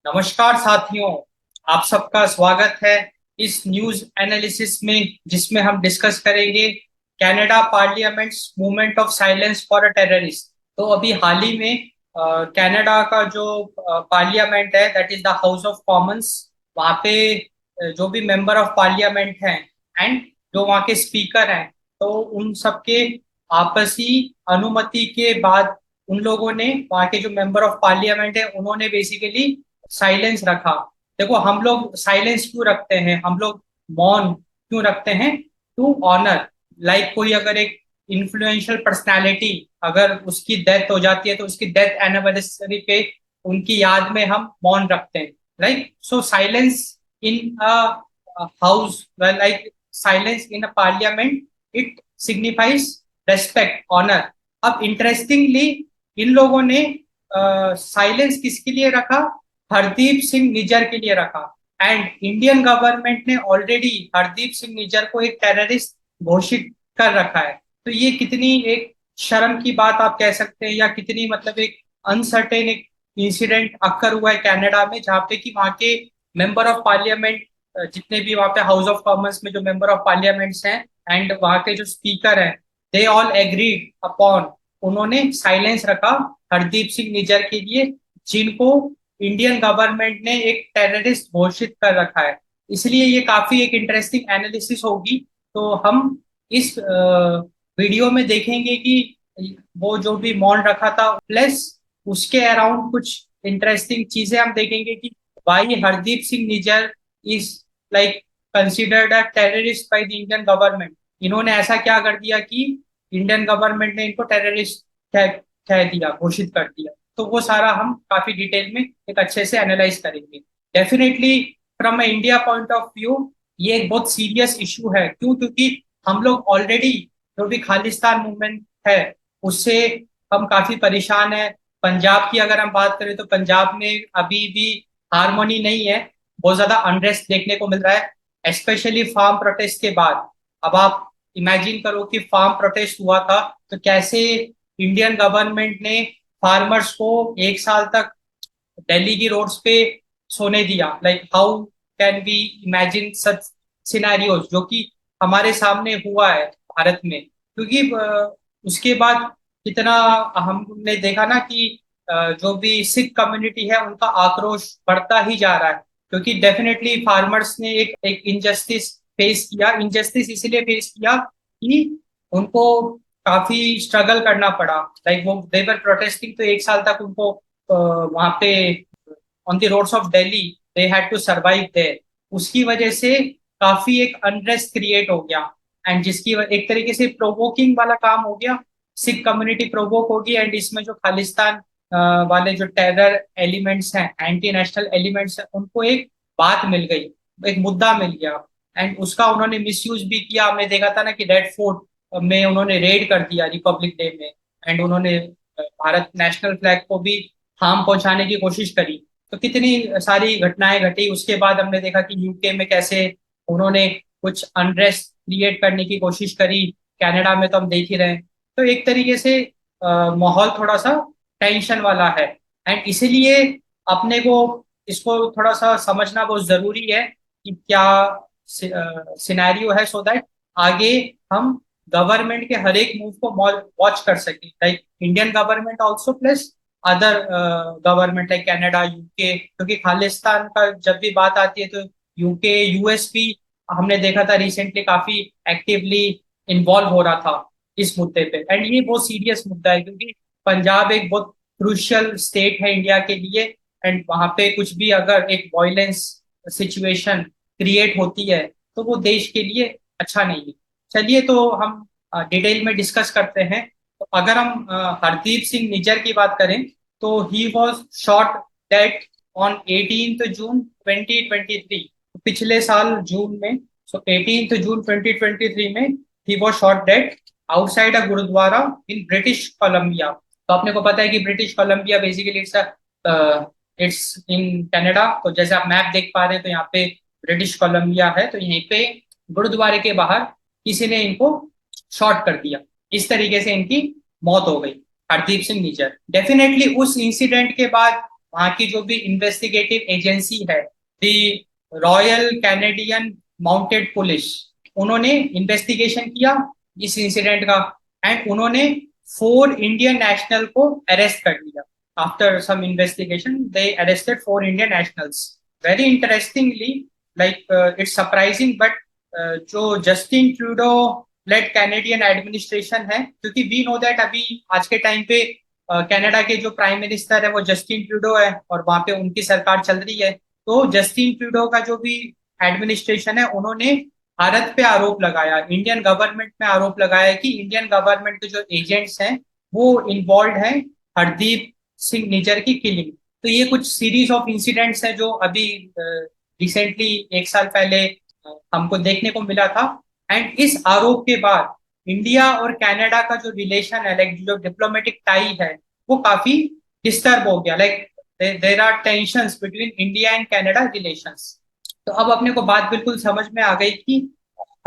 नमस्कार साथियों, आप सबका स्वागत है इस न्यूज एनालिसिस में जिसमें हम डिस्कस करेंगे Canada parliaments movement of silence for a terrorist. तो अभी हाल ही में कनाडा का जो पार्लियामेंट है that is the house of Commons, वहाँ पे जो भी मेंबर ऑफ पार्लियामेंट हैं एंड जो वहाँ के स्पीकर हैं, तो उन सबके आपसी अनुमति के बाद उन लोगों ने, वहाँ के जो मेंबर ऑफ पार्लियामेंट है, उन्होंने बेसिकली साइलेंस रखा। देखो, हम लोग साइलेंस क्यों रखते हैं, हम लोग मौन क्यों रखते हैं? टू ऑनर, लाइक कोई अगर एक इन्फ्लुएंशियल पर्सनालिटी, अगर उसकी डेथ हो जाती है तो उसकी डेथ एनिवर्सरी पे उनकी याद में हम मौन रखते हैं। Like so silence in a house, like silence in a parliament, it signifies respect, honour. अब इंटरेस्टिंगली इन लोगों ने साइलेंस किसके लिए रखा? हरदीप सिंह निज्जर के लिए रखा। एंड इंडियन गवर्नमेंट ने ऑलरेडी हरदीप सिंह निज्जर को एक टेररिस्ट घोषित कर रखा है। तो ये कितनी एक शर्म की बात आप कह सकते हैं, या कितनी मतलब एक अनसर्टेन एक इंसिडेंट अक्कर हुआ है कनाडा में, जहाँ पे कि वहाँ के मेंबर ऑफ पार्लियामेंट, जितने भी वहाँ पे हाउस ऑफ कॉमन्स में जो मेंबर ऑफ पार्लियामेंट्स हैं एंड वहाँ के जो स्पीकर हैं, दे ऑल एग्रीड अपॉन, उन्होंने साइलेंस रखा हरदीप सिंह निज्जर के लिए, जिनको इंडियन गवर्नमेंट ने एक टेररिस्ट घोषित कर रखा है। इसलिए ये काफी एक इंटरेस्टिंग एनालिसिस होगी। तो हम इस वीडियो में देखेंगे कि वो जो भी मौन रखा था, प्लस उसके अराउंड कुछ इंटरेस्टिंग चीजें हम देखेंगे कि why Hardeep Singh Nijjar is like considered a terrorist by the Indian government. इन्होंने ऐसा क्या कर दिया कि इंडियन गवर्नमेंट ने इनको टेररिस्ट कह कह दिया, घोषित कर दिया। तो वो सारा हम काफी डिटेल में एक अच्छे से एनालाइज करेंगे। Definitely from a India point of view ये एक बहुत सीरियस इशू है। क्यों? क्योंकि हम लोग ऑलरेडी जो भी खालिस्तान मूवमेंट है उससे हम काफी परेशान है। पंजाब की अगर हम बात करें तो पंजाब में अभी भी हारमोनी नहीं है, बहुत ज्यादा अनरेस्ट देखने को मिल रहा है, स्पेशली फार्म प्रोटेस्ट के बाद। अब आप इमेजिन करो कि फार्म प्रोटेस्ट हुआ था, तो कैसे इंडियन गवर्नमेंट ने फार्मर्स को एक साल तक दिल्ली की रोड्स पे सोने दिया। Like how can we imagine such scenarios जो कि हमारे सामने हुआ है भारत में। क्योंकि उसके बाद कितना हमने देखा ना कि जो भी सिख कम्युनिटी है उनका आक्रोश बढ़ता ही जा रहा है। क्योंकि डेफिनेटली फार्मर्स ने एक इनजस्टिस फेस किया। इनजस्टिस इसलिए फेस किया कि उनको काफी स्ट्रगल करना पड़ा। लाइक वो देवर प्रोटेस्टिंग, तो एक साल तक उनको वहां पे on the roads of Delhi they had to survive there. उसकी वजह से काफी एक अनरेस्ट क्रिएट हो गया, एंड जिसकी एक तरीके से प्रोवोकिंग वाला काम हो गया। सिख कम्युनिटी प्रोवोक होगी, एंड इसमें जो खालिस्तान वाले जो टेरर एलिमेंट्स हैं, एंटी नेशनल एलिमेंट्स हैं, उनको एक बात मिल गई, एक मुद्दा मिल गया, एंड उसका उन्होंने मिसयूज भी किया। हमने देखा था ना कि रेड फोर्ट में उन्होंने रेड कर दिया रिपब्लिक डे में, एंड उन्होंने भारत नेशनल फ्लैग को भी हार्म पहुंचाने की कोशिश करी। तो कितनी सारी घटनाएं घटी। उसके बाद हमने देखा कि यूके में कैसे उन्होंने कुछ अनरेस्ट क्रिएट करने की कोशिश करी। कनाडा में तो हम देख ही रहे हैं। तो एक तरीके से माहौल थोड़ा सा टेंशन वाला है, एंड इसीलिए अपने को इसको थोड़ा सा समझना बहुत जरूरी है कि क्या सिनेरियो है, सो दैट आगे हम गवर्नमेंट के हर एक मूव को वॉच कर सके, like Indian government also plus other government like Canada, UK. क्योंकि खालिस्तान का जब भी बात आती है तो यूके, यूएस भी हमने देखा था रिसेंटली काफी एक्टिवली इन्वॉल्व हो रहा था इस मुद्दे पे। एंड ये बहुत सीरियस मुद्दा है क्योंकि पंजाब एक बहुत क्रूशियल स्टेट है इंडिया के लिए, एंड वहां पे कुछ भी अगर एक वायलेंस सिचुएशन क्रिएट होती है तो वो देश के लिए अच्छा नहीं है। चलिए, तो हम डिटेल में डिस्कस करते हैं। तो अगर हम हरदीप सिंह निज्जर की बात करें तो ही वॉज शॉट डेड ऑन 18 जून 2023, पिछले साल जून में। सो 18 जून 2023 में ही was shot dead outside a gurdwara in British Columbia. तो आपने को पता है कि British Columbia basically it's in Canada. तो जैसे आप मैप देख पा रहे हैं तो यहाँ पे ब्रिटिश कोलंबिया है, तो यहीं पे गुरुद्वारे के बाहर किसी ने इनको शॉट कर दिया। इस तरीके से इनकी मौत हो गई, हरदीप सिंह निज्जर। डेफिनेटली उस इंसिडेंट के बाद वहाँ की जो भी इन्वेस्टिगेटिव एजेंसी है, दी रॉयल कैनेडियन माउंटेड पुलिस, उन्होंने इन्वेस्टिगेशन किया इस इंसिडेंट का, एंड उन्होंने 4 इंडियन नेशनल को अरेस्ट कर लिया। After some investigation they arrested 4 Indian nationals. Very interestingly, like it's surprising, but जो Justin Trudeau led Canadian administration है, क्योंकि वी नो दैट अभी आज के टाइम पे कनाडा के जो प्राइम मिनिस्टर है वो जस्टिन ट्रूडो है, और वहां पे उनकी सरकार चल रही है। तो जस्टिन ट्रूडो का जो भी एडमिनिस्ट्रेशन है, उन्होंने भारत पे आरोप लगाया, इंडियन गवर्नमेंट में आरोप लगाया कि इंडियन गवर्नमेंट के जो एजेंट्स हैं वो इन्वॉल्व हैं हरदीप सिंह निज्जर की किलिंग। तो ये कुछ सीरीज ऑफ इंसिडेंट्स हैं जो अभी रिसेंटली 1 साल पहले हमको देखने को मिला था। एंड इस आरोप के बाद इंडिया और कनाडा का जो रिलेशन है, लाइक जो डिप्लोमेटिक टाई है, वो काफी डिस्टर्ब हो गया। Like there are tensions between India and Canada relations. तो अब अपने को बात बिल्कुल समझ में आ गई कि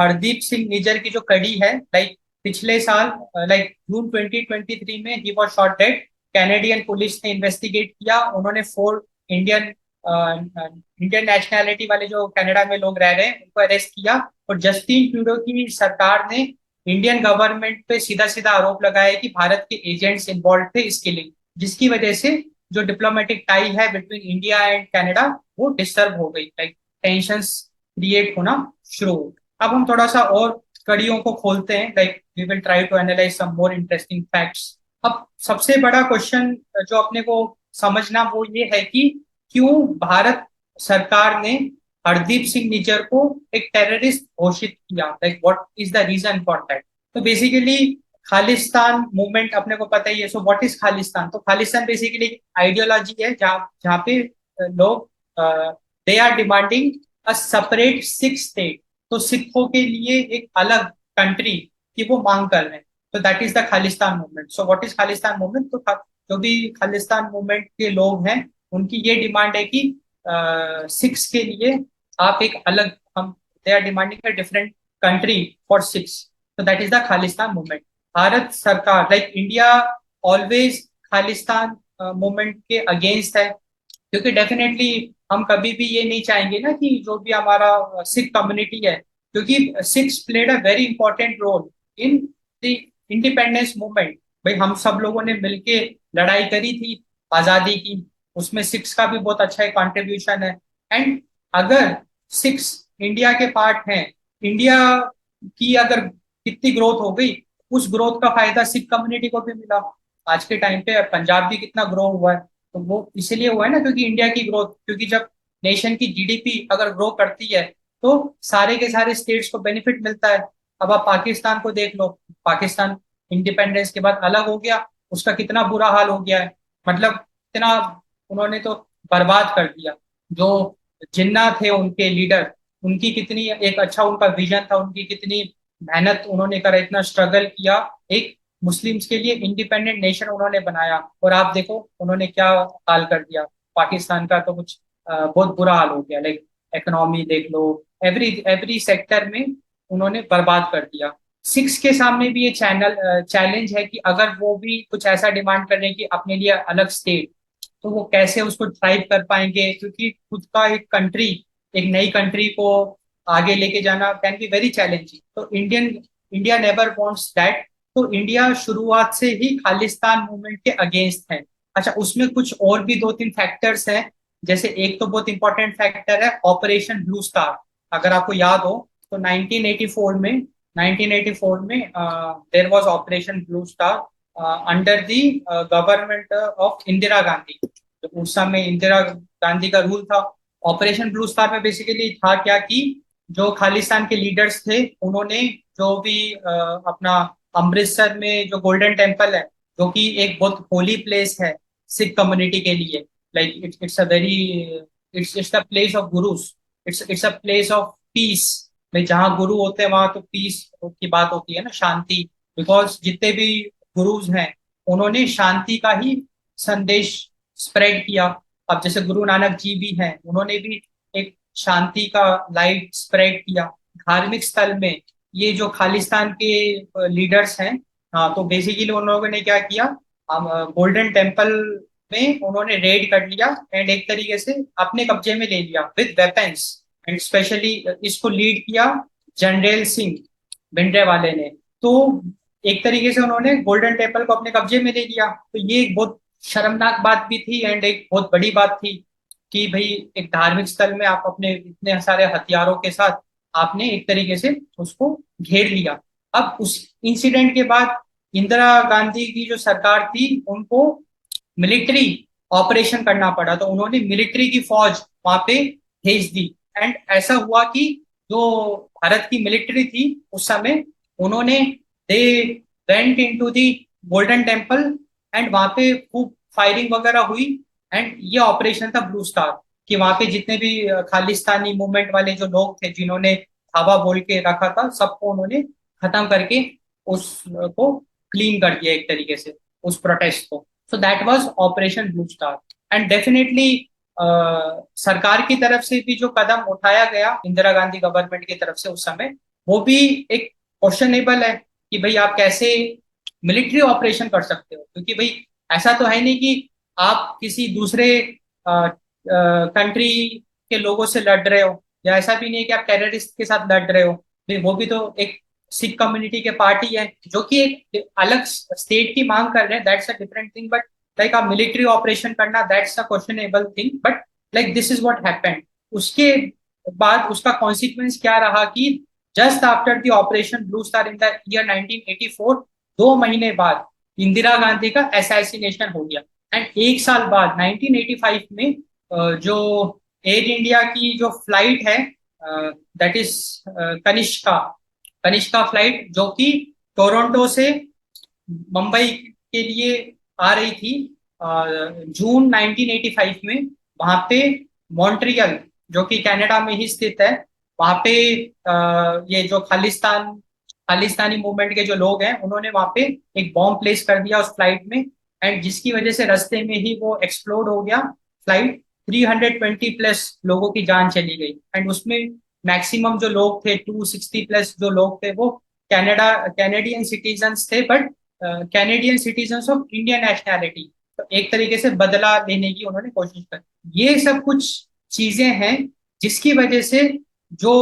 हरदीप सिंह निज्जर की जो कड़ी है, लाइक पिछले साल, लाइक जून 2023 में ही was shot dead. Canadian police ने इन्वेस्टिगेट किया, उन्होंने 4 इंडियन इंडियन नेशनैलिटी वाले जो कनाडा में लोग रह रहे हैं उनको अरेस्ट किया। और जस्टिन ट्रूडो की सरकार ने इंडियन गवर्नमेंट पे सीधा सीधा आरोप लगाया कि भारत के एजेंट्स इन्वॉल्व थे इसके लिए, जिसकी वजह से जो डिप्लोमेटिक टाई है बिटवीन इंडिया एंड कनाडा वो डिस्टर्ब हो गई, लाइक टेंशंस क्रिएट होना शुरू हो। अब हम थोड़ा सा और कड़ियों को खोलते हैं, like we will try to analyse some more interesting facts. अब सबसे बड़ा क्वेश्चन जो अपने को समझना वो ये है कि क्यों भारत सरकार ने हरदीप सिंह निज्जर को एक टेररिस्ट घोषित किया, like what is the reason for that. तो बेसिकली खालिस्तान मूवमेंट अपने को पता ही है। So what is Khalistan? तो खालिस्तान बेसिकली आइडियोलॉजी है जहाँ जहाँ पे लोग they are demanding a separate Sikh state. तो सिखों के लिए एक अलग कंट्री की वो मांग कर रहे हैं। तो that is the Khalistan movement. So what is Khalistan movement? तो जो भी खालिस्तान मूवमेंट के लोग हैं उनकी ये डिमांड है कि सिक्स के लिए आप एक अलग, हम they are demanding a different country for Sikhs. तो that is the Khalistan movement. Bharat सरकार, like India, always Khalistan movement के अगेंस्ट है, क्योंकि डेफिनेटली हम कभी भी ये नहीं चाहेंगे ना कि जो भी हमारा सिख कम्युनिटी है, क्योंकि Sikhs played a very important role in the independence movement. भाई हम सब लोगों ने मिलके लड़ाई करी थी आजादी की, उसमें सिख्स का भी बहुत अच्छा एक कंट्रीब्यूशन है। एंड अगर सिख्स इंडिया के पार्ट हैं, इंडिया की अगर कितनी ग्रोथ हो गई, उस ग्रोथ का फायदा सिख कम्युनिटी को भी मिला। आज के टाइम पे पंजाब भी कितना ग्रो हुआ है, तो वो इसीलिए हुआ है ना, क्योंकि इंडिया की ग्रोथ, क्योंकि जब नेशन की जीडीपी अगर ग्रो करती है तो सारे के सारे स्टेट्स को बेनिफिट मिलता है। अब आप पाकिस्तान को देख लो, पाकिस्तान इंडिपेंडेंस के बाद अलग हो गया, उसका कितना बुरा हाल हो गया है। मतलब इतना उन्होंने तो बर्बाद कर दिया। जो जिन्ना थे उनके लीडर, उनकी कितनी एक अच्छा उनका विजन था, उनकी कितनी मेहनत उन्होंने करा, इतना स्ट्रगल किया, एक मुस्लिम्स के लिए इंडिपेंडेंट नेशन उन्होंने बनाया। और आप देखो उन्होंने क्या हाल कर दिया पाकिस्तान का। तो कुछ बहुत बुरा हाल हो गया, लाइक इकोनॉमी देख लो, एवरी एवरी सेक्टर में उन्होंने बर्बाद कर दिया। सिक्स के सामने भी ये चैलेंज है कि अगर वो भी कुछ ऐसा डिमांड कर रहे हैं कि अपने लिए अलग स्टेट, तो वो कैसे उसको ड्राइव कर पाएंगे, क्योंकि खुद का एक कंट्री, एक नई कंट्री को आगे लेके जाना कैन बी वेरी चैलेंजिंग। तो इंडिया नेवर वांट्स दैट। तो इंडिया शुरुआत से ही खालिस्तान मूवमेंट के अगेंस्ट है। अच्छा, उसमें कुछ और भी 2-3 फैक्टर्स हैं। जैसे एक तो बहुत इंपॉर्टेंट फैक्टर है ऑपरेशन ब्लू स्टार। अगर आपको याद हो तो 1984 में there was operation blue star under the government of Indira Gandhi. तो उस समय इंदिरा गांधी का रूल था। ऑपरेशन ब्लू स्टार में बेसिकली था क्या कि जो खालिस्तान के लीडर्स थे उन्होंने जो भी अपना अमृतसर में जो गोल्डन टेम्पल है, जो कि एक बहुत होली प्लेस है सिख कम्युनिटी के लिए, like it's a very, it's the place of gurus, it's a place of peace. भाई जहाँ गुरु होते हैं वहां तो पीस की बात होती है ना, शांति। बिकॉज जितने भी गुरुज हैं उन्होंने शांति का ही संदेश स्प्रेड किया। अब जैसे गुरु नानक जी भी हैं, उन्होंने भी एक शांति का लाइट स्प्रेड किया धार्मिक स्थल में। ये जो खालिस्तान के लीडर्स हैं, हाँ, तो बेसिकली उन लोगों ने क्या किया, गोल्डन टेम्पल में उन्होंने रेड कर लिया एंड एक तरीके से अपने कब्जे में ले लिया विद वेपन्स। एंड स्पेशली इसको लीड किया जनरल सिंह भिंडरावाले ने। तो एक तरीके से उन्होंने गोल्डन टेम्पल को अपने कब्जे में ले लिया। तो ये एक बहुत शर्मनाक बात भी थी एंड एक बहुत बड़ी बात थी कि भाई एक धार्मिक स्थल में आप अपने इतने सारे हथियारों के साथ आपने एक तरीके से उसको घेर लिया। अब उस इंसिडेंट के बाद इंदिरा गांधी की जो सरकार थी उनको मिलिट्री ऑपरेशन करना पड़ा, तो उन्होंने मिलिट्री की फौज वहां पे भेज दी। एंड ऐसा हुआ कि जो भारत की मिलिट्री थी उस समय, उन्होंने they went into the golden temple and वहां पे खूब फायरिंग वगैरह हुई। एंड ये ऑपरेशन था ब्लू स्टार, कि वहां पे जितने भी खालिस्तानी मूवमेंट वाले जो लोग थे जिन्होंने धावा बोल के रखा था, सबको उन्होंने खत्म करके उसको क्लीन कर दिया एक तरीके से, उस प्रोटेस्ट को। So that was operation blue star. And definitely सरकार की तरफ से भी जो कदम उठाया गया इंदिरा गांधी गवर्नमेंट की तरफ से उस समय, वो भी एक क्वेश्चनेबल है कि भाई आप कैसे मिलिट्री ऑपरेशन कर सकते हो, क्योंकि भाई ऐसा तो है नहीं कि आप किसी दूसरे कंट्री के लोगों से लड़ रहे हो, या ऐसा भी नहीं है कि आप टेररिस्ट के साथ लड़ रहे हो। भाई वो भी तो एक सिख कम्युनिटी के पार्टी है जो कि एक अलग स्टेट की मांग कर रहे हैं, that's a different thing. But like आप मिलिट्री ऑपरेशन करना, that's a questionable thing. But like this is what happened. उसके बाद उसका कॉन्सिक्वेंस क्या रहा कि just after the operation blue star in the year 1984, 2 महीने बाद इंदिरा गांधी का असैसिनेशन हो गया। एंड एक साल बाद 1985 में जो एयर इंडिया की जो फ्लाइट है, that is Kanishka Kanishka flight, जो कि टोरंटो से मुंबई के लिए आ रही थी जून 1985 में। वहां पे मॉन्ट्रियल, जो कि कनाडा में ही स्थित है, वहां पे ये जो खालिस्तानी मूवमेंट के जो लोग हैं उन्होंने वहां पे एक बॉम्ब प्लेस कर दिया उस फ्लाइट में। एंड जिसकी वजह से रास्ते में ही वो एक्सप्लोड हो गया फ्लाइट। 320 प्लस लोगों की जान चली गई। एंड उसमें मैक्सिमम जो लोग थे, 260 प्लस जो लोग थे, वो कैनेडियन सिटीजन्स थे, but Canadian citizens of Indian nationality. तो एक तरीके से बदला लेने की उन्होंने कोशिश की। ये सब कुछ चीजें हैं जिसकी वजह से जो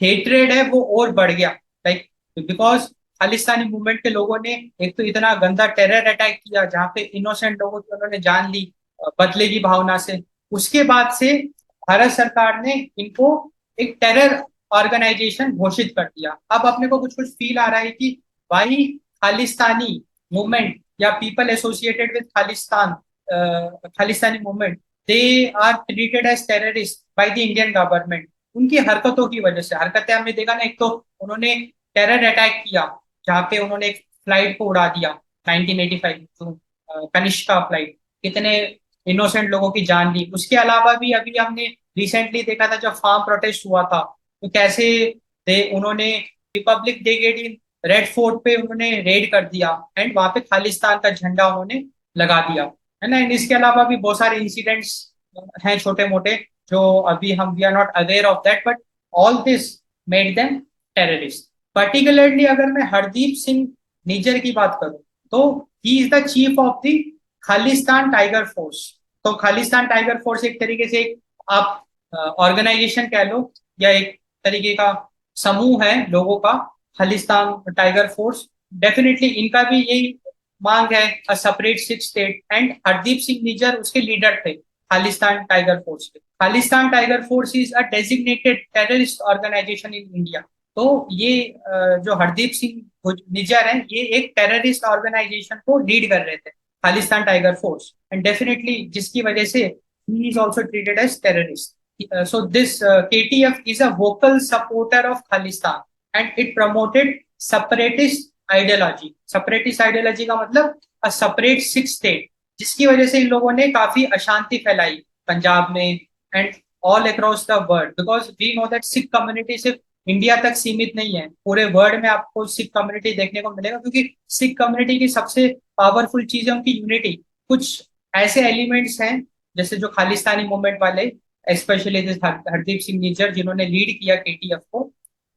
हेट्रेड है वो और बढ़ गया। लाइक बिकॉज खालिस्तानी मूवमेंट के लोगों ने एक तो इतना गंदा टेरर अटैक किया जहाँ पे इनोसेंट लोगों की उन्होंने जान ली बदले की भावना से। उसके बाद से भारत सरकार ने इनको एक टेरर ऑर्गेनाइजेशन घोषित कर दिया। अब अपने को कुछ कुछ फील आ रहा है कि भाई खालिस्तानी मूवमेंट या people associated with Khalistani movement, they are treated as terrorist by the Indian government. उनकी हरकतों की वजह से, हरकतें हमने देखा ना, एक तो उन्होंने टेरर अटैक किया जहाँ पे उन्होंने एक फ्लाइट को उड़ा दिया 1985 जो कनिष्का फ्लाइट, कितने इनोसेंट लोगों की जान ली। उसके अलावा भी अभी हमने रिसेंटली देखा था जब फार्म प्रोटेस्ट हुआ था, तो कैसे उन्होंने रिपब्लिक डे के दिन रेड फोर्ट पे उन्होंने रेड कर दिया एंड वहां पे खालिस्तान का झंडा उन्होंने लगा दिया, है ना। एंड इसके अलावा भी बहुत सारे इंसिडेंट्स हैं छोटे मोटे जो अभी हम we are not aware of that, but all this made them terrorist. Particularly अगर मैं हरदीप सिंह निज्जर की बात करूं, तो he is the chief of the Khalistan Tiger Force. तो खालिस्तान टाइगर फोर्स एक तरीके से एक आप ऑर्गेनाइजेशन कह लो, या एक तरीके का समूह है लोगों का, खालिस्तान टाइगर फोर्स। डेफिनेटली इनका भी यही मांग है, a separate Sikh state. And Hardeep Singh Nijjar उसके लीडर थे खालिस्तान टाइगर फोर्स के। Khalistan Tiger Force is a designated terrorist organisation in India. तो ये जो हरदीप सिंह निज्जर हैं, ये एक टेररिस्ट ऑर्गेनाइजेशन को लीड कर रहे थे, Khalistan Tiger Force. And definitely जिसकी वजह से he is also treated as terrorist. So this KTF is a vocal supporter of Khalistan and it promoted separatist ideology। separatist ideology का मतलब a separate six state, जिसकी वजह से इन लोगों ने काफी अशांति फैलाई पंजाब में and all across the world. Because we know that Sikh community सिर्फ इंडिया तक सीमित नहीं है, पूरे वर्ल्ड में आपको सिख कम्युनिटी देखने को मिलेगा, क्योंकि सिख कम्युनिटी की सबसे पावरफुल चीज है उनकी यूनिटी। कुछ ऐसे एलिमेंट्स हैं जैसे जो खालिस्तानी मूवमेंट वाले, स्पेशली हरदीप सिंह निज्जर जिन्होंने लीड किया केटीएफ को,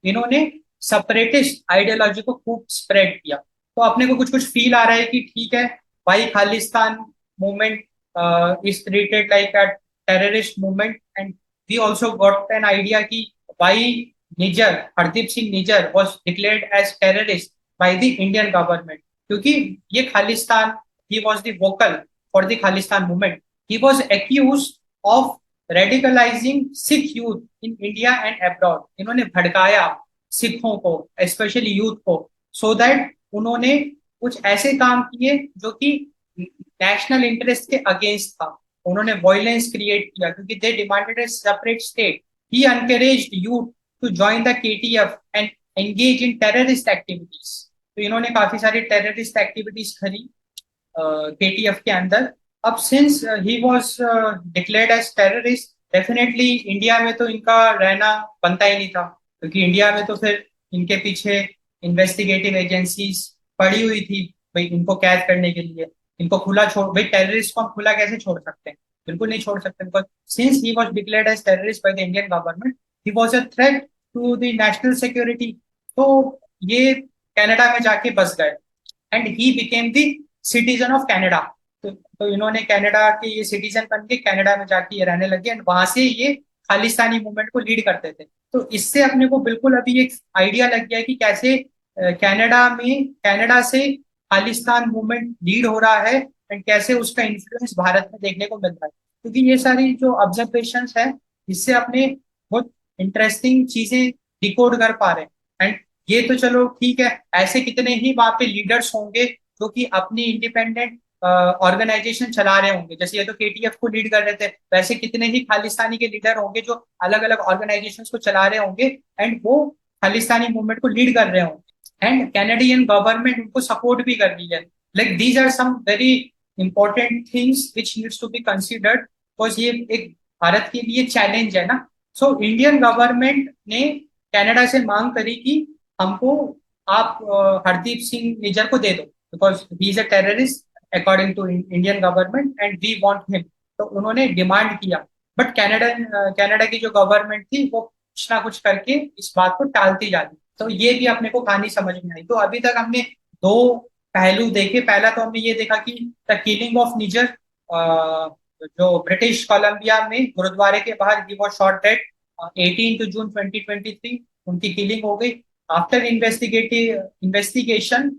इन्होंने सेपरेटिस्ट आइडियोलॉजी को खूब स्प्रेड किया। तो अपने को कुछ कुछ फील आ रहा है कि ठीक है भाई, Khalistan movement is treated like a terrorist movement, and we also got an idea ki why Niger, Hardeep Singh Niger was declared as terrorist by the Indian government. क्योंकि ये Khalistan, he was the vocal for the Khalistan movement. He was accused of radicalizing Sikh youth in India and abroad. इन्होंने भड़काया सिखों को, specially youth को, so that उन्होंने कुछ ऐसे काम किए जो कि नेशनल इंटरेस्ट के अगेंस्ट था। उन्होंने वायलेंस क्रिएट किया क्योंकि they demanded a separate state. He encouraged youth to join the KTF and engage in terrorist activities. तो इन्होंने काफी सारी टेररिस्ट एक्टिविटीज करी केटीएफ के अंदर। अब since he was declared as terrorist, definitely India में तो इनका रहना बनता ही नहीं था, क्योंकि इंडिया में तो फिर इनके पीछे इन्वेस्टिगेटिव एजेंसीज पड़ी हुई थी भाई इनको कैद करने के लिए। इनको खुला छोड़, भाई टेररिस्ट को हम खुला कैसे छोड़ सकते हैं? बिल्कुल नहीं छोड़ सकते, because since he was declared as terrorist by the Indian government, he was a threat to the national security. तो ये कनाडा में जाके बस गए and he became the citizen of Canada. तो इन्होंने कनाडा के ये सिटीजन बन के कनाडा में जाके ये रहने लगे एंड वहां से ये खालिस्तानी मूवमेंट को लीड करते थे। तो इससे अपने को बिल्कुल अभी एक आइडिया लग गया कि कैसे कनाडा से खालिस्तान मूवमेंट लीड हो रहा है एंड कैसे उसका इन्फ्लुएंस भारत में देखने को मिल रहा है। क्योंकि ये सारी जो ऑब्जर्वेशंस है, इससे अपने बहुत इंटरेस्टिंग चीजें डिकोड कर पा रहे हैं। एंड ये तो चलो ठीक है, ऐसे कितने ही वहां पे लीडर्स होंगे जो कि अपनी इंडिपेंडेंट ऑर्गेनाइजेशन चला रहे होंगे। जैसे ये तो केटीएफ को लीड कर रहे थे, वैसे कितने ही खालिस्तानी के लीडर होंगे जो अलग अलग ऑर्गेनाइजेशंस को चला रहे होंगे एंड वो खालिस्तानी मूवमेंट को लीड कर रहे होंगे एंड कैनेडियन गवर्नमेंट उनको सपोर्ट भी कर रही है। Like these are some very important things which needs to be considered, because ये एक भारत के लिए चैलेंज है ना। सो इंडियन गवर्नमेंट ने कनाडा से मांग करी कि हमको आप हरदीप सिंह निज्जर को दे दो, because he is a terrorist according to Indian government and we want him. तो उन्होंने डिमांड किया, बट कनाडा की जो गवर्नमेंट थी वो कुछ ना कुछ करके इस बात को टालती जाती। तो ये भी अपने को कहानी समझ में आई। तो अभी तक हमने दो पहलू देखे। पहला तो हमने ये देखा कि द किलिंग ऑफ निजर, जो ब्रिटिश कोलंबिया में गुरुद्वारे के बाहर ही वाज शॉट डेड 18 जून 2023, उनकी किलिंग हो गई। आफ्टर इन्वेस्टिगेशन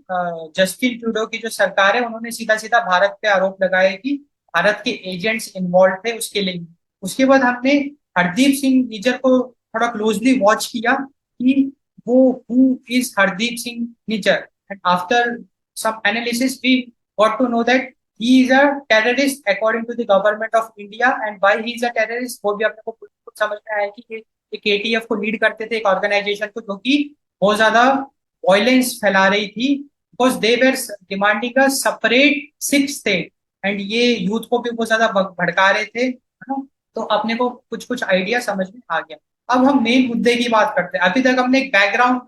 जस्टिन ट्रूडो की जो सरकार है उन्होंने सीधा सीधा भारत पे आरोप लगाए कि भारत के एजेंट्स इन्वॉल्व थे उसके लिए। उसके बाद हमने हरदीप सिंह निज्जर को थोड़ा क्लोजली वॉच किया कि वो who is Hardeep Singh Nijjar, and after some analysis we got to know that he is a terrorist according to the government of India, and why he is a terrorist वो भी अपने को कुछ समझ में आया कि ये केटीएफ को लीड करते थे, एक ऑर्गेनाइजेशन को जो कि बहुत ज्यादा वायलेंस फैला रही थी, because they were demanding a separate Sikh state and ये यूथ को भी बहुत ज्यादा भड़का रहे थे, है ना। तो अपने को कुछ कुछ आइडिया समझ में आ गया। अब हम मेन मुद्दे की बात करते हैं। अभी तक हमने एक बैकग्राउंड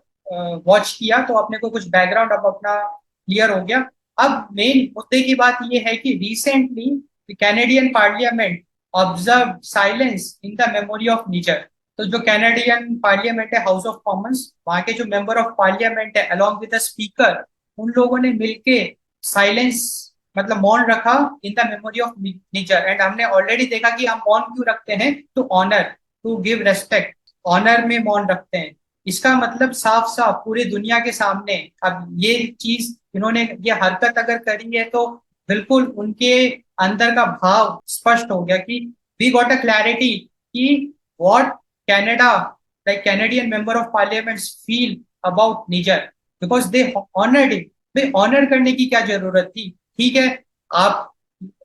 वॉच किया, तो अपने को कुछ बैकग्राउंड अब अपना क्लियर हो गया। अब मेन मुद्दे की बात यह है कि recently the Canadian parliament observe silence in the memory of Nijjar. तो जो कैनेडियन पार्लियामेंट है, हाउस ऑफ कॉमन्स, वहां के जो मेंबर ऑफ पार्लियामेंट है अलॉन्ग विद द स्पीकर, उन लोगों ने मिलके साइलेंस मतलब मौन रखा in the memory of Nijjar. And हमने ऑलरेडी देखा कि हम मौन क्यों रखते हैं, to honour, to give respect, honour में मौन रखते हैं। इसका मतलब साफ साफ पूरी दुनिया के सामने अब ये चीज, इन्होंने ये हरकत अगर करी है तो बिल्कुल उनके अंदर का भाव स्पष्ट हो गया कि वी गॉट अ क्लैरिटी कि what Canada, like Canadian member of parliament feel about निजर, बिकॉज दे ऑनर्ड इट। भाई ऑनर करने की क्या जरूरत थी? ठीक है, आप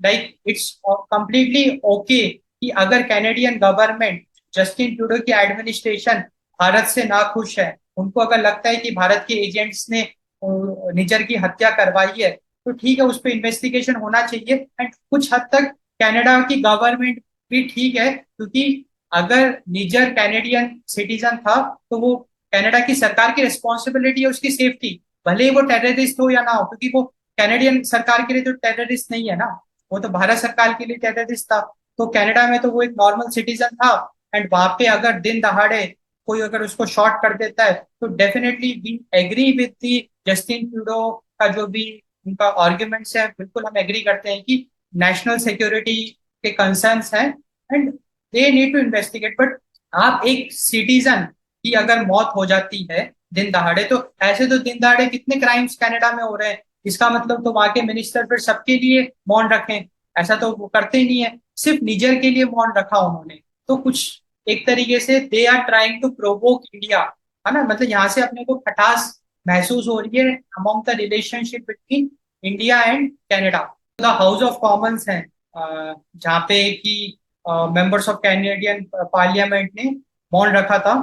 लाइक इट्स कंप्लीटली ओके कि अगर कैनेडियन गवर्नमेंट, जस्टिन ट्रूडो की एडमिनिस्ट्रेशन भारत से ना खुश है, उनको अगर लगता है कि भारत के एजेंट्स ने निजर की हत्या करवाई है, तो ठीक है, उस पर इन्वेस्टिगेशन होना चाहिए। एंड कुछ हद तक कनाडा की गवर्नमेंट भी ठीक है, क्योंकि अगर निजर कैनेडियन सिटीजन था तो वो कनाडा की सरकार की रिस्पॉन्सिबिलिटी है उसकी सेफ्टी, भले ही वो टेररिस्ट हो या ना हो, क्योंकि वो कैनेडियन सरकार के लिए तो टेररिस्ट नहीं है ना, वो तो भारत सरकार के लिए टेररिस्ट था। तो कनाडा में तो वो एक नॉर्मल सिटीजन था, एंड वहां पे अगर दिन दहाड़े कोई अगर उसको शॉर्ट कर देता है तो definitely we agree with the Justin Trudeau का जो भी उनका आर्ग्यूमेंट्स है, बिल्कुल हम एग्री करते हैं कि नेशनल सिक्योरिटी के कंसर्न्स हैं and they need to investigate. But आप एक सिटीजन की अगर मौत हो जाती है दिन दहाड़े, तो ऐसे तो दिन दहाड़े कितने क्राइम्स कनाडा में हो रहे हैं, इसका मतलब तो वहां के मिनिस्टर फिर सबके लिए मौन रखें, ऐसा तो वो करते ही नहीं है, सिर्फ निजर के लिए मौन रखा उन्होंने। तो कुछ एक तरीके से they are trying to provoke India, है ना, मतलब यहाँ से अपने को खटास महसूस हो रही है among the relationship between India and Canada. मतलब हाउस ऑफ कॉमन्स है जहाँ पे कि मेंबर्स ऑफ कैनेडियन पार्लियामेंट ने मौन रखा था।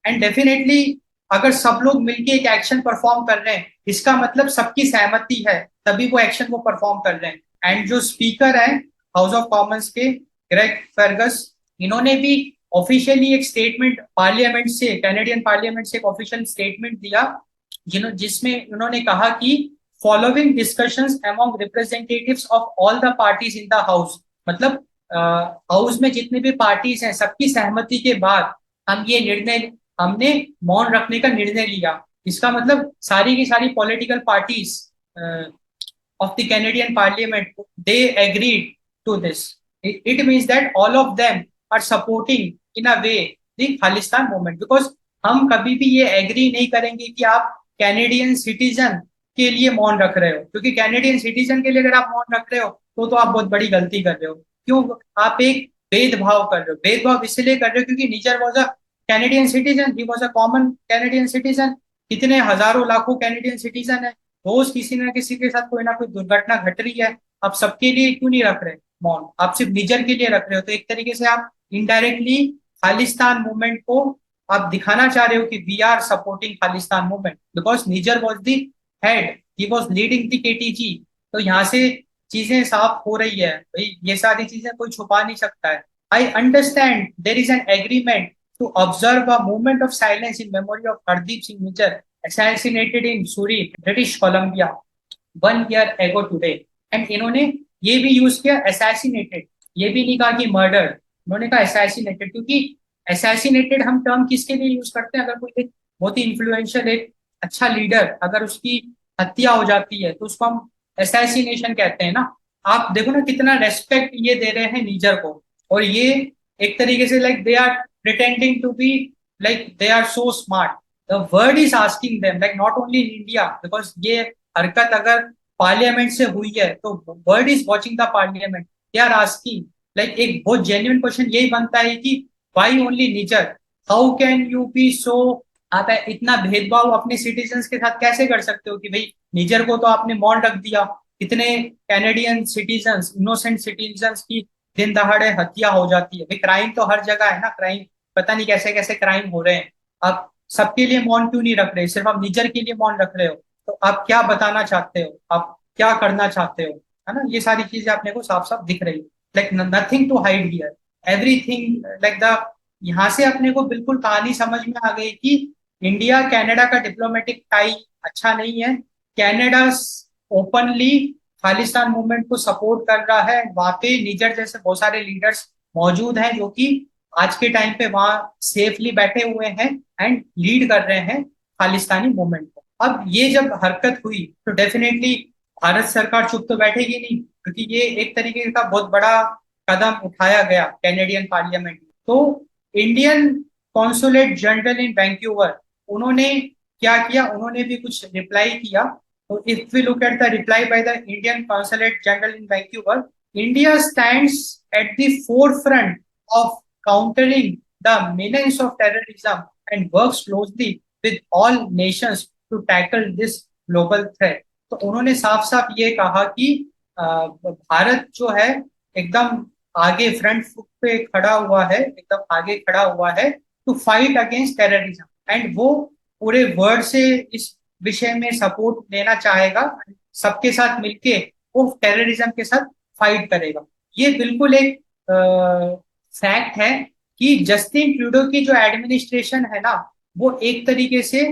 एंड डेफिनेटली अगर सब लोग मिलके एक एक्शन परफॉर्म कर रहे हैं, इसका मतलब सबकी सहमति है, तभी वो एक्शन वो परफॉर्म कर रहे हैं। एंड जो स्पीकर है हाउस ऑफ कॉमन्स के, ग्रेग फर्गस, इन्होंने भी ऑफिशियली एक स्टेटमेंट पार्लियामेंट से, कैनेडियन पार्लियामेंट से एक ऑफिशियल स्टेटमेंट दिया, जिसमें उन्होंने कहा कि following discussions among representatives of all the parties in the house, मतलब हाउस में जितने भी पार्टीज हैं सबकी सहमति के बाद हम ये निर्णय, हमने मौन रखने का निर्णय लिया। इसका मतलब सारी की सारी political parties of the Canadian Parliament, they agreed to this. It means that all of them are supporting in a way the Khalistan movement, because हम कभी भी ये एग्री नहीं करेंगे कि आप कैनेडियन सिटीजन के लिए मौन रख रहे हो, क्योंकि कैनेडियन सिटीजन के लिए अगर आप मौन रख रहे हो तो आप बहुत बड़ी गलती कर रहे हो। क्यों? आप एक भेदभाव कर रहे हो, भेदभाव इसलिए कर रहे हो क्योंकि Nijjar was a Canadian citizen, he was a common Canadian citizen. कितने हजारों लाखों कैनेडियन सिटीजन है, रोज किसी ना किसी के साथ कोई ना कोई दुर्घटना घट रही है, आप सबके लिए क्यों नहीं रख रहे मौन, आप सिर्फ निजर के लिए रख रहे हो। तो एक तरीके से आप इनडायरेक्टली खालिस्तान मूवमेंट को आप दिखाना चाह रहे हो कि we are supporting Khalistan movement, because Nijjar was the head, he was leading the KTG. तो यहाँ से चीजें साफ हो रही है भाई, ये सारी चीजें कोई छुपा नहीं सकता है। I understand there is an agreement to observe a moment of silence in memory of Hardeep Singh Nijjar, assassinated in Surrey, British Columbia, 1 year ago today। And इन्होंने ये भी यूज किया assassinated, ये भी नहीं कहा कि murdered, इन्होंने कहा assassinated, क्योंकि assassinated हम टर्म किसके लिए यूज करते हैं, अगर कोई एक बहुत ही इन्फ्लुएंशियल, एक अच्छा लीडर अगर उसकी हत्या हो जाती है तो उसको हम assassination कहते हैं ना। आप देखो ना कितना रेस्पेक्ट ये दे रहे हैं नीजर को, और ये एक तरीके से like they are pretending to be like they are so smart, the world is asking them, like not only in India, because ये हरकत अगर पार्लियामेंट से हुई है तो world is watching the parliament, they are asking, like एक बहुत genuine question यही बनता है कि why only Nijjar, how can you be so, आप इतना भेदभाव अपने सिटीजन्स के साथ कैसे कर सकते हो कि भाई निजर को तो आपने मौन रख दिया, कितने कैनेडियन सिटीजन्स, इनोसेंट सिटीजन्स की दिन दहाड़े हत्या हो जाती है भाई, क्राइम तो हर जगह है ना, क्राइम पता नहीं कैसे कैसे क्राइम हो रहे हैं, आप सबके लिए मौन क्यों नहीं रख रहे, सिर्फ आप निजर के लिए मौन रख रहे हो, तो आप क्या बताना चाहते हो, आप क्या करना चाहते हो, है ना। ये सारी चीजें अपने को साफ साफ दिख रही है, like nothing to hide here, everything like the, यहाँ से अपने को बिल्कुल कहानी समझ में आ गई कि इंडिया कनाडा का डिप्लोमेटिक टाई अच्छा नहीं है। कनाडा ओपनली खालिस्तान मूवमेंट को सपोर्ट कर रहा है, वहां पे निजर जैसे बहुत सारे लीडर्स मौजूद हैं जो कि आज के टाइम पे वहां सेफली बैठे हुए हैं एंड लीड कर रहे हैं खालिस्तानी मूवमेंट को। अब ये जब हरकत हुई तो डेफिनेटली भारत सरकार चुप तो बैठेगी नहीं, क्योंकि ये एक तरीके का बहुत बड़ा कदम उठाया गया कैनेडियन पार्लियामेंट में। तो Indian consulate general in Vancouver, उन्होंने क्या किया, उन्होंने भी कुछ रिप्लाई किया। तो if we look at the reply by the Indian consulate general in Vancouver, India stands at the forefront of countering the menace of terrorism and works closely with all nations to tackle this global threat। तो उन्होंने साफ साफ ये कहा कि भारत जो है एकदम आगे फ्रंट फुट पे खड़ा हुआ है, एकदम आगे खड़ा हुआ है to fight against terrorism, and वो पूरे वर्ल्ड से इस विषय में सपोर्ट लेना चाहेगा, सबके साथ मिलके वो टेररिज्म के साथ फाइट करेगा। ये बिल्कुल एक फैक्ट है कि जस्टिन ट्रूडो की जो एडमिनिस्ट्रेशन है ना, वो एक तरीके से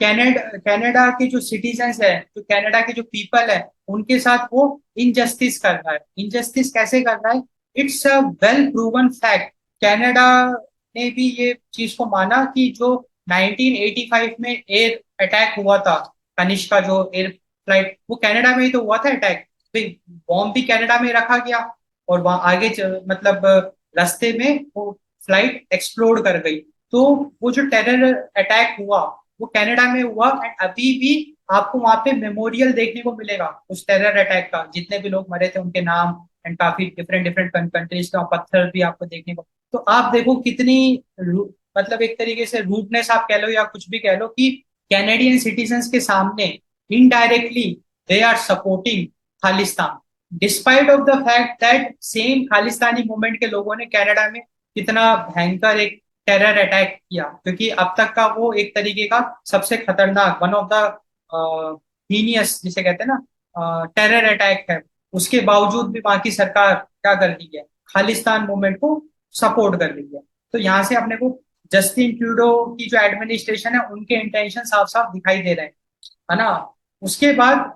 कनाडा के जो सिटीजन्स है, जो कनाडा के जो पीपल है, उनके साथ वो इनजस्टिस कर रहा है। इनजस्टिस कैसे कर रहा है? It's a well proven fact. Canada ने भी ये चीज को माना कि जो 1985 में एयर अटैक हुआ था, कनिष्का जो एयर फ्लाइट, वो कनाडा में ही तो हुआ था अटैक। बॉम्ब भी कनाडा में रखा गया और वहां आगे मतलब रास्ते में वो फ्लाइट एक्सप्लोड कर गई। तो वो जो टेरर अटैक हुआ वो कनाडा में हुआ, एंड अभी भी आपको वहां पे मेमोरियल देखने को मिलेगा उस टेरर अटैक का, जितने भी लोग मरे थे उनके नाम, एंड काफी डिफरेंट डिफरेंट कंट्रीज का पत्थर भी आपको देखने को। तो आप देखो कितनी मतलब एक तरीके से रूडनेस आप कह लो या कुछ भी कह लो कि कैनेडियन सिटीजन्स के सामने indirectly they are supporting Khalistan, despite of the fact that same Khalistani movement के लोगों ने कनाडा में कितना भयंकर एक टेरर अटैक किया, क्योंकि अब तक का वो एक तरीके का सबसे खतरनाक वन ऑफ द हीनियस जिसे कहते हैं ना टेरर अटैक है। उसके बावजूद भी वहां की सरकार क्या कर रही है, खालिस्तान मूवमेंट को सपोर्ट कर रही है। तो यहाँ से अपने को जस्टिन ट्रूडो की जो एडमिनिस्ट्रेशन है उनके इंटेंशन साफ साफ दिखाई दे रहे हैं, है ना। उसके बाद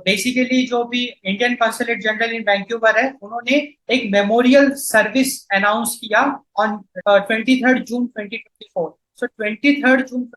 बेसिकली जो भी Indian consulate general in Vancouver है उन्होंने एक मेमोरियल सर्विस अनाउंस किया on 23 June 2024। So 23 June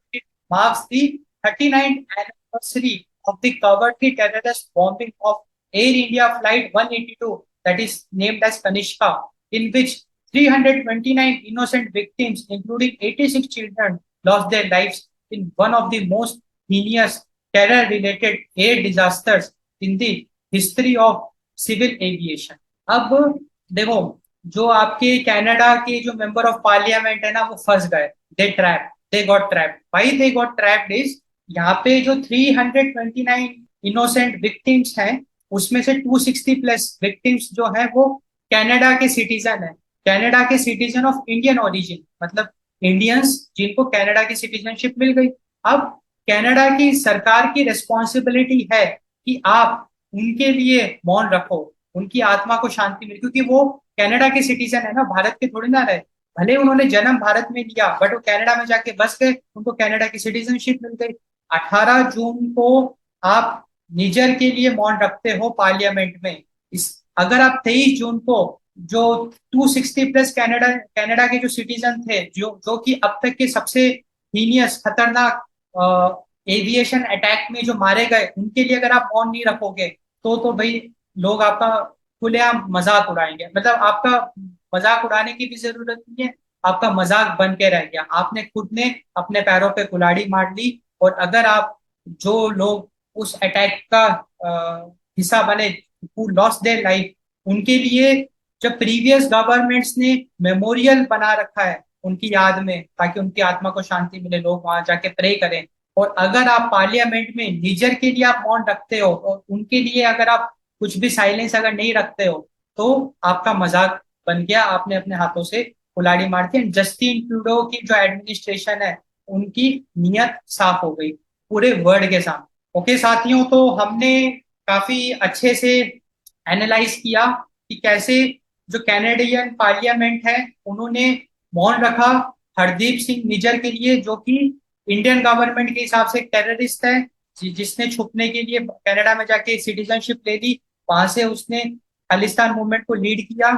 marks the 39th anniversary of the cowardly terrorist bombing of Air India Flight 182, that is named as Kanishka, in which 329 innocent victims, including 86 children, lost their lives in one of the most heinous terror related air disasters in the history of civil aviation। अब देखो, जो आपके Canada के जो member of parliament है ना वो फंस गए, they got trap. Why they got trapped is, यहाँ पे जो 329 इनोसेंट विक्टिम्स हैं उसमें से 260 प्लस विक्टिम्स जो है वो कनाडा के सिटीजन है, कनाडा के सिटीजन ऑफ इंडियन ओरिजिन, मतलब इंडियंस जिनको कनाडा की सिटीजनशिप मिल गई। अब कनाडा की सरकार की रिस्पॉन्सिबिलिटी है कि आप उनके लिए मौन रखो, उनकी आत्मा को शांति मिले, क्योंकि वो कनाडा के सिटीजन है ना, भारत के थोड़ी ना रहे। भले उन्होंने जन्म भारत में लिया बट वो कनाडा में जाके बस गए, उनको कनाडा की सिटीजनशिप मिल गई। 18 जून को आप निजर के लिए मौन रखते हो पार्लियामेंट में। इस अगर आप 23 जून को जो 260 प्लस कनाडा कनाडा के जो सिटीजन थे, जो कि अब तक के सबसे हीनियस खतरनाक एविएशन अटैक में जो मारे गए, उनके लिए अगर आप मौन नहीं रखोगे तो भाई लोग आपका खुलेआम मजाक उड़ाएंगे। मतलब आपका मजाक उड़ाने की भी जरूरत नहीं है, आपका मजाक बन के रह गया, आपने खुद ने अपने पैरों पे कुल्हाड़ी मार ली। और अगर आप जो लोग उस अटैक का हिस्सा बने, हु लॉस्ट देयर लाइफ, उनके लिए जब प्रीवियस गवर्नमेंट्स ने मेमोरियल बना रखा है उनकी याद में ताकि उनकी आत्मा को शांति मिले, लोग वहां जाके प्रे करें, और अगर आप पार्लियामेंट में निजर के लिए आप मौन रखते हो और उनके लिए अगर आप कुछ भी साइलेंस अगर नहीं रखते हो तो आपका मजाक बन गया, आपने अपने हाथों से कुल्हाड़ी मार दी। जस्टिन ट्रूडो की जो एडमिनिस्ट्रेशन है उनकी नीयत साफ हो गई पूरे वर्ल्ड के सामने। ओके साथियों, तो हमने काफी अच्छे से एनालाइज किया कि कैसे जो कैनेडियन पार्लियामेंट है उन्होंने मौन रखा हरदीप सिंह निज्जर के लिए, जो कि इंडियन गवर्नमेंट के हिसाब से एक टेररिस्ट है, जिसने छुपने के लिए कनाडा में जाके सिटीजनशिप ले ली, वहां से उसने खालिस्तान मूवमेंट को लीड किया।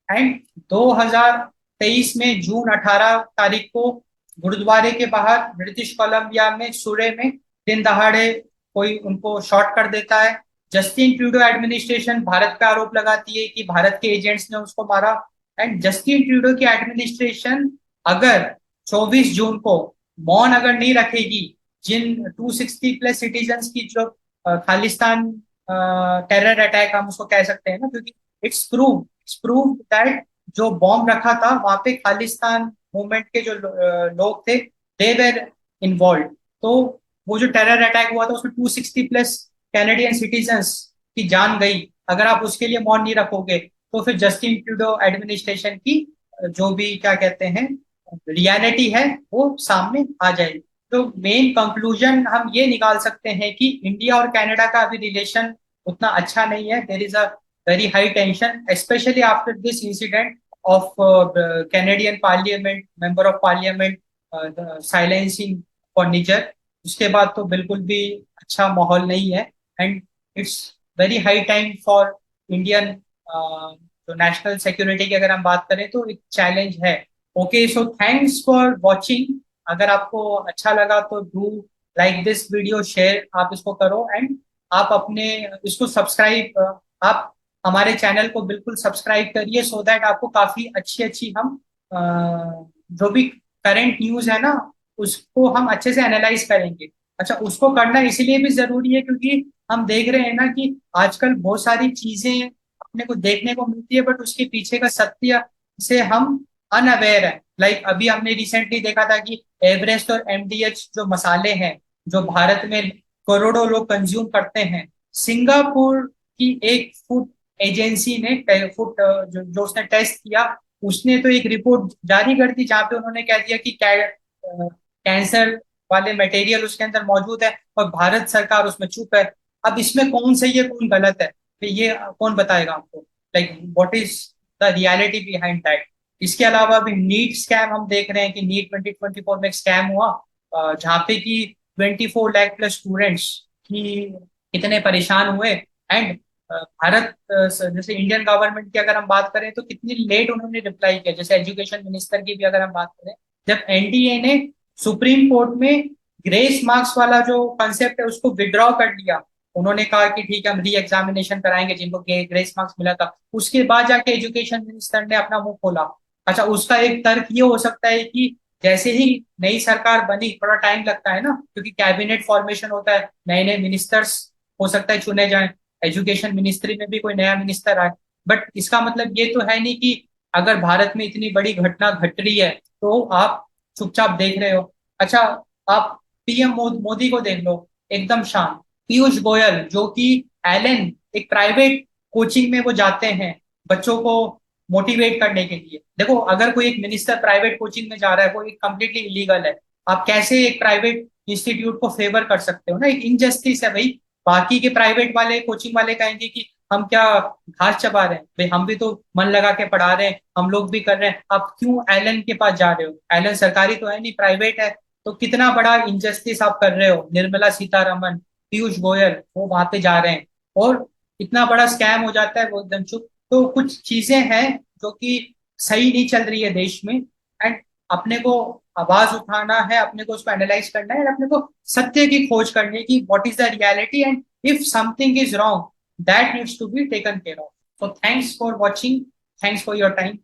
एंड 2023 में जून 18 तारीख को गुरुद्वारे के बाहर ब्रिटिश कोलंबिया में सूरे में दिन दहाड़े कोई उनको शॉट कर देता है। जस्टिन ट्रूडो एडमिनिस्ट्रेशन भारत पे आरोप लगाती है कि भारत के एजेंट्स ने उसको मारा। एंड जस्टिन ट्रूडो की एडमिनिस्ट्रेशन अगर 24 जून को मौन अगर नहीं रखेगी, जिन 260 प्लस सिटीजन्स की जो खालिस्तान टेरर अटैक हम उसको कह सकते हैं ना, क्योंकि इट्स प्रूव दैट जो बॉम्ब रखा था वहां पे खालिस्तान मूवमेंट के जो लोग थे दे वेर इन्वॉल्व। तो वो जो टेरर अटैक हुआ था उसमें 260 प्लस कैनेडियन सिटीजन्स की जान गई। अगर आप उसके लिए मौन नहीं रखोगे तो फिर जस्टिन ट्रूडो एडमिनिस्ट्रेशन की जो भी क्या कहते हैं रियलिटी है वो सामने आ जाएगी। तो मेन कंक्लूजन हम ये निकाल सकते हैं कि इंडिया और कनाडा का अभी रिलेशन उतना अच्छा नहीं है। There is a very high tension specially after this incident of Canadian parliament member of parliament silencing for निजर। उसके बाद तो बिल्कुल भी अच्छा माहौल नहीं है। And it's very high time for Indian जो नेशनल सिक्योरिटी की अगर हम बात करें तो एक चैलेंज है। Okay, so thanks for watching. अगर आपको अच्छा लगा तो do like this video, share आप इसको करो, एंड आप अपने इसको सब्सक्राइब आप हमारे चैनल को बिल्कुल सब्सक्राइब करिए, सो दैट आपको काफी अच्छी अच्छी हम अ, जो भी करंट न्यूज है ना, उसको हम अच्छे से एनालाइज करेंगे। अच्छा, उसको करना इसलिए भी जरूरी है क्योंकि हम देख रहे हैं ना कि आजकल बहुत सारी चीजें अपने को देखने को मिलती है, बट उसके पीछे का सत्य से हम अनअवेयर है। लाइक अभी हमने रिसेंटली देखा था कि एवरेस्ट और एमडीएच जो मसाले हैं, जो भारत में करोड़ों लोग कंज्यूम करते हैं, सिंगापुर की एक फूड एजेंसी ने फूड जो उसने टेस्ट किया, उसने तो एक रिपोर्ट जारी कर दी जहां पे उन्होंने कह दिया कि कैंसर वाले मटेरियल उसके अंदर मौजूद है, और भारत सरकार उसमें चुप है। अब इसमें कौन सही है कौन गलत है, तो ये कौन बताएगा हमको? Like what is the reality behind that? इसके अलावा भी नीट स्कैम हम देख रहे हैं कि नीट 2024 में एक स्कैम हुआ, जहाँ पे कि 24 लाख प्लस स्टूडेंट्स की कितने परेशान हुए। एंड भारत जैसे इंडियन गवर्नमेंट की अगर हम बात करें तो कितनी लेट उन्होंने रिप्लाई किया। जैसे एजुकेशन मिनिस्टर की भी अगर हम बात करें, जब एनडीए ने सुप्रीम कोर्ट में ग्रेस मार्क्स वाला जो कंसेप्ट है उसको विड्रॉ कर लिया, उन्होंने कहा कि ठीक है हम री एग्जामिनेशन कराएंगे जिनको ग्रेस मार्क्स मिला था, उसके बाद जाके एजुकेशन मिनिस्टर ने अपना मुंह खोला। अच्छा, उसका एक तर्क ये हो सकता है कि जैसे ही नई सरकार बनी, थोड़ा टाइम लगता है ना क्योंकि कैबिनेट फॉर्मेशन होता है, नए नए मिनिस्टर्स हो सकता है चुने जाएं, एजुकेशन मिनिस्ट्री में भी कोई नया मिनिस्टर आए। बट इसका मतलब ये तो है नहीं कि अगर भारत में इतनी बड़ी घटना घट रही है तो आप चुपचाप देख रहे हो। अच्छा, आप पीएम मोदी को देख लो, एकदम शांत। पीयूष गोयल जो कि एलन एक प्राइवेट कोचिंग में वो जाते हैं बच्चों को मोटिवेट करने के लिए। देखो, अगर कोई एक मिनिस्टर प्राइवेट कोचिंग में जा रहा है वो एक कंप्लीटली इलीगल है। आप कैसे एक प्राइवेट इंस्टीट्यूट को फेवर कर सकते हो ना, एक इनजस्टिस है भाई। बाकी के प्राइवेट वाले कोचिंग वाले कहेंगे कि हम क्या घास चबा रहे हैं भाई, हम भी तो मन लगा के पढ़ा रहे हैं, हम लोग भी कर रहे हैं, आप क्यों एलन के पास जा रहे हो? एलन सरकारी तो है नहीं, प्राइवेट है। तो कितना बड़ा इनजस्टिस आप कर रहे हो। निर्मला सीतारमन, पीयूष गोयल वो वहां पे जा रहे हैं और इतना बड़ा स्कैम हो जाता है, वो एकदम चुप। तो कुछ चीजें हैं जो कि सही नहीं चल रही है देश में, एंड अपने को आवाज उठाना है, अपने को उसको एनालाइज करना है, और अपने को सत्य की खोज करनी है कि what is the reality, and if something is wrong that needs to be taken care of. So thanks for watching, thanks for your time.